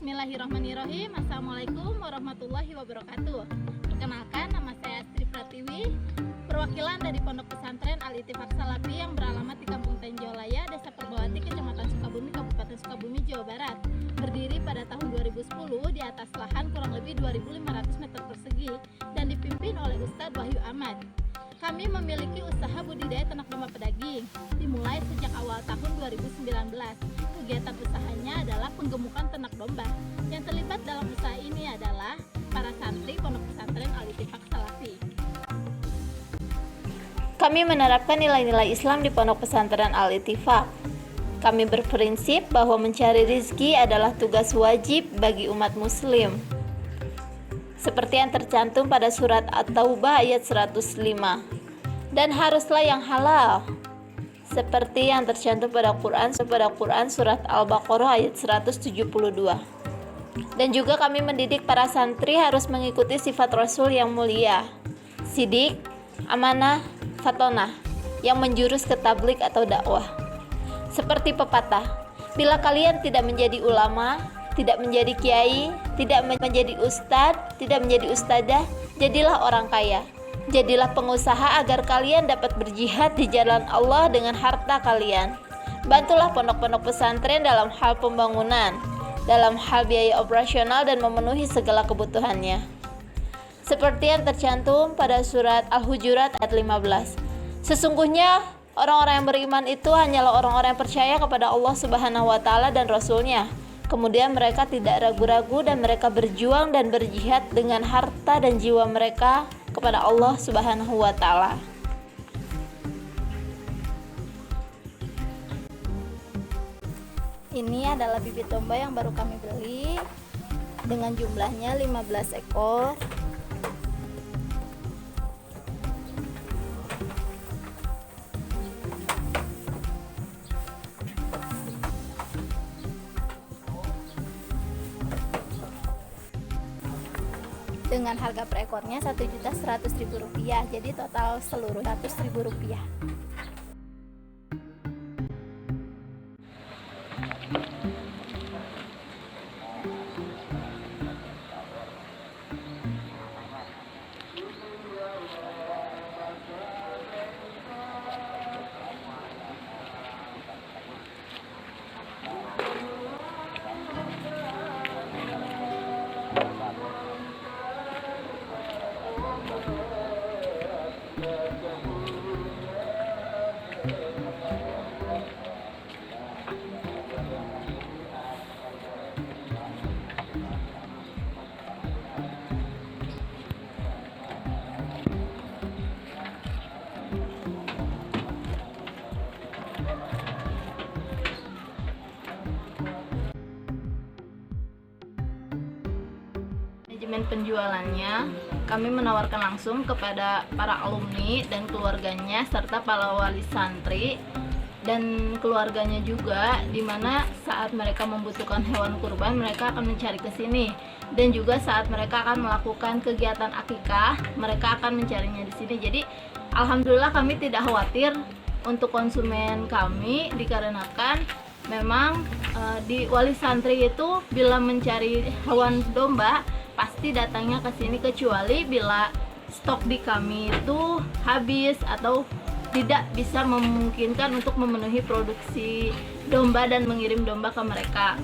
Bismillahirrahmanirrahim. Assalamualaikum warahmatullahi wabarakatuh. Perkenalkan, nama saya Astri Pratiwi, perwakilan dari Pondok Pesantren Al-Ittifaq Salafi yang beralamat di Kampung Tenjolaya, Desa Perbawati, Kecamatan Sukabumi, Kabupaten Sukabumi, Jawa Barat. Berdiri pada tahun 2010 di atas lahan kurang lebih 2.500 meter persegi dan dipimpin oleh Ustadz Wahyu Ahmad. Kami memiliki usaha budidaya ternak domba pedaging, dimulai sejak awal tahun 2019. Kegiatan usahanya adalah penggemukan ternak domba. Yang terlibat dalam usaha ini adalah para santri Pondok Pesantren Al-Ittifaq Salafi. Kami menerapkan nilai-nilai Islam di Pondok Pesantren Al-Ittifaq. Kami berprinsip bahwa mencari rezeki adalah tugas wajib bagi umat muslim, seperti yang tercantum pada surat At-Taubah ayat 105. Dan haruslah yang halal, seperti yang tercantum pada Quran surat Al-Baqarah ayat 172. Dan juga kami mendidik para santri harus mengikuti sifat Rasul yang mulia, sidik, amanah, fatonah, yang menjurus ke tablik atau dakwah. Seperti pepatah, bila kalian tidak menjadi ulama, tidak menjadi kiai, tidak menjadi ustadz, tidak menjadi ustadzah, jadilah orang kaya. Jadilah pengusaha agar kalian dapat berjihad di jalan Allah dengan harta kalian. Bantulah pondok-pondok pesantren dalam hal pembangunan, dalam hal biaya operasional dan memenuhi segala kebutuhannya. Seperti yang tercantum pada surat Al-Hujurat ayat 15. Sesungguhnya orang-orang yang beriman itu hanyalah orang-orang yang percaya kepada Allah Subhanahu wa taala dan Rasul-Nya. Kemudian mereka tidak ragu-ragu dan mereka berjuang dan berjihad dengan harta dan jiwa mereka kepada Allah Subhanahu wa taala. Ini adalah bibit domba yang baru kami beli dengan jumlahnya 15 ekor. Dengan harga per ekornya Rp1.100.000, jadi total seluruh Rp100.000. Manajemen penjualannya, kami menawarkan langsung kepada para alumni dan keluarganya serta para wali santri dan keluarganya juga, di mana saat mereka membutuhkan hewan kurban mereka akan mencari ke sini, dan juga saat mereka akan melakukan kegiatan akikah mereka akan mencarinya di sini. Jadi alhamdulillah kami tidak khawatir untuk konsumen kami, dikarenakan memang di wali santri itu bila mencari hewan domba pasti datangnya ke sini, kecuali bila stok di kami itu habis atau tidak bisa memungkinkan untuk memenuhi produksi domba dan mengirim domba ke mereka.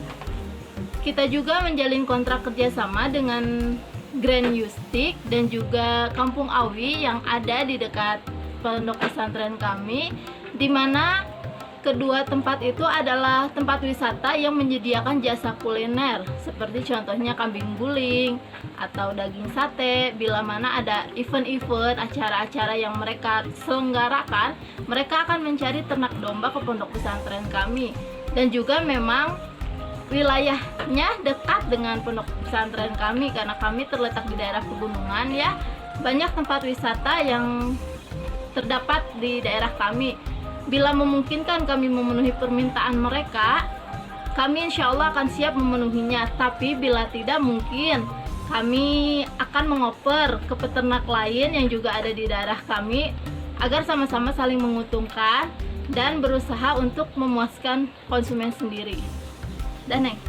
Kita juga menjalin kontrak kerjasama dengan Grand Yustik dan juga Kampung Awi yang ada di dekat pondok pesantren kami, di mana kedua tempat itu adalah tempat wisata yang menyediakan jasa kuliner, seperti contohnya kambing guling atau daging sate. Bila mana ada event-event, acara-acara yang mereka selenggarakan, mereka akan mencari ternak domba ke pondok pesantren kami. Dan juga memang wilayahnya dekat dengan pondok pesantren kami, karena kami terletak di daerah pegunungan ya. Banyak tempat wisata yang terdapat di daerah kami. Bila memungkinkan kami memenuhi permintaan mereka, kami insya Allah akan siap memenuhinya. Tapi bila tidak mungkin, kami akan mengoper ke peternak lain yang juga ada di daerah kami, agar sama-sama saling menguntungkan dan berusaha untuk memuaskan konsumen sendiri. Dan Neng,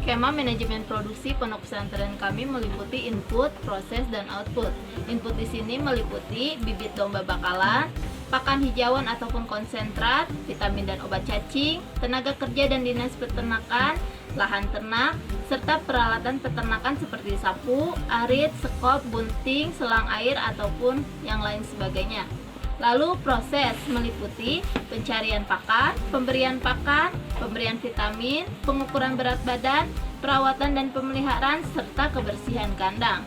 Skema manajemen produksi pondok pesantren kami meliputi input, proses, dan output. Input di sini meliputi bibit domba bakalan, pakan hijauan ataupun konsentrat, vitamin dan obat cacing, tenaga kerja dan dinas peternakan, lahan ternak, serta peralatan peternakan seperti sapu, arit, sekop, bunting, selang air, ataupun yang lain sebagainya. Lalu proses meliputi pencarian pakan, pemberian vitamin, pengukuran berat badan, perawatan dan pemeliharaan, serta kebersihan kandang.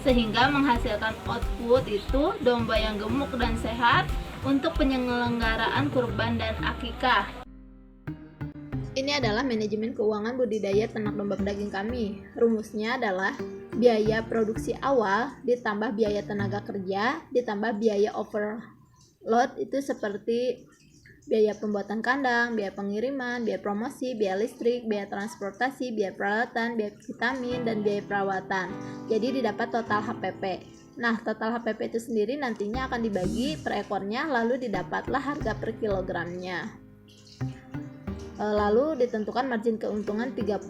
Sehingga menghasilkan output itu domba yang gemuk dan sehat untuk penyelenggaraan kurban dan akikah. Ini adalah manajemen keuangan budidaya ternak domba daging kami. Rumusnya adalah biaya produksi awal ditambah biaya tenaga kerja ditambah biaya overload, itu seperti biaya pembuatan kandang, biaya pengiriman, biaya promosi, biaya listrik, biaya transportasi, biaya peralatan, biaya vitamin, dan biaya perawatan. Jadi didapat total HPP. Nah, total HPP itu sendiri nantinya akan dibagi per ekornya, lalu didapatlah harga per kilogramnya. Lalu ditentukan margin keuntungan 30%.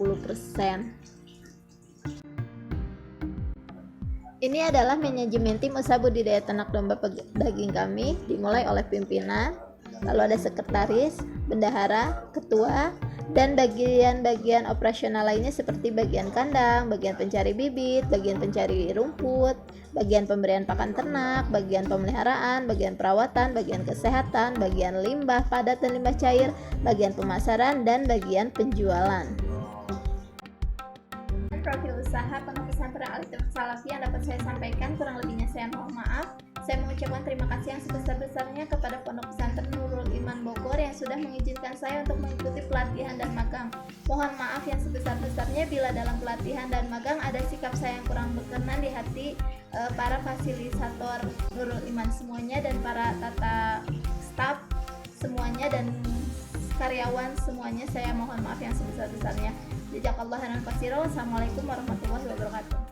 Ini adalah manajemen tim usaha budidaya ternak domba daging kami, dimulai oleh pimpinan, lalu ada sekretaris, bendahara, ketua, dan bagian-bagian operasional lainnya seperti bagian kandang, bagian pencari bibit, bagian pencari rumput, bagian pemberian pakan ternak, bagian pemeliharaan, bagian perawatan, bagian kesehatan, bagian limbah padat dan limbah cair, bagian pemasaran, dan bagian penjualan. Profil usaha pondok pesantren Al-Ittifaq Salafi yang dapat saya sampaikan, kurang lebihnya saya mohon maaf. Saya mengucapkan terima kasih yang sebesar-besarnya kepada Pondok Pesantren Nurul Iman Bogor yang sudah mengizinkan saya untuk mengikuti pelatihan dan magang. Mohon maaf yang sebesar-besarnya bila dalam pelatihan dan magang ada sikap saya yang kurang berkenan di hati para fasilitator Nurul Iman semuanya, dan para tata staf semuanya, dan karyawan semuanya. Saya mohon maaf yang sebesar-besarnya. Jazakallahu khairan katsiran. Wassalamualaikum warahmatullahi wabarakatuh.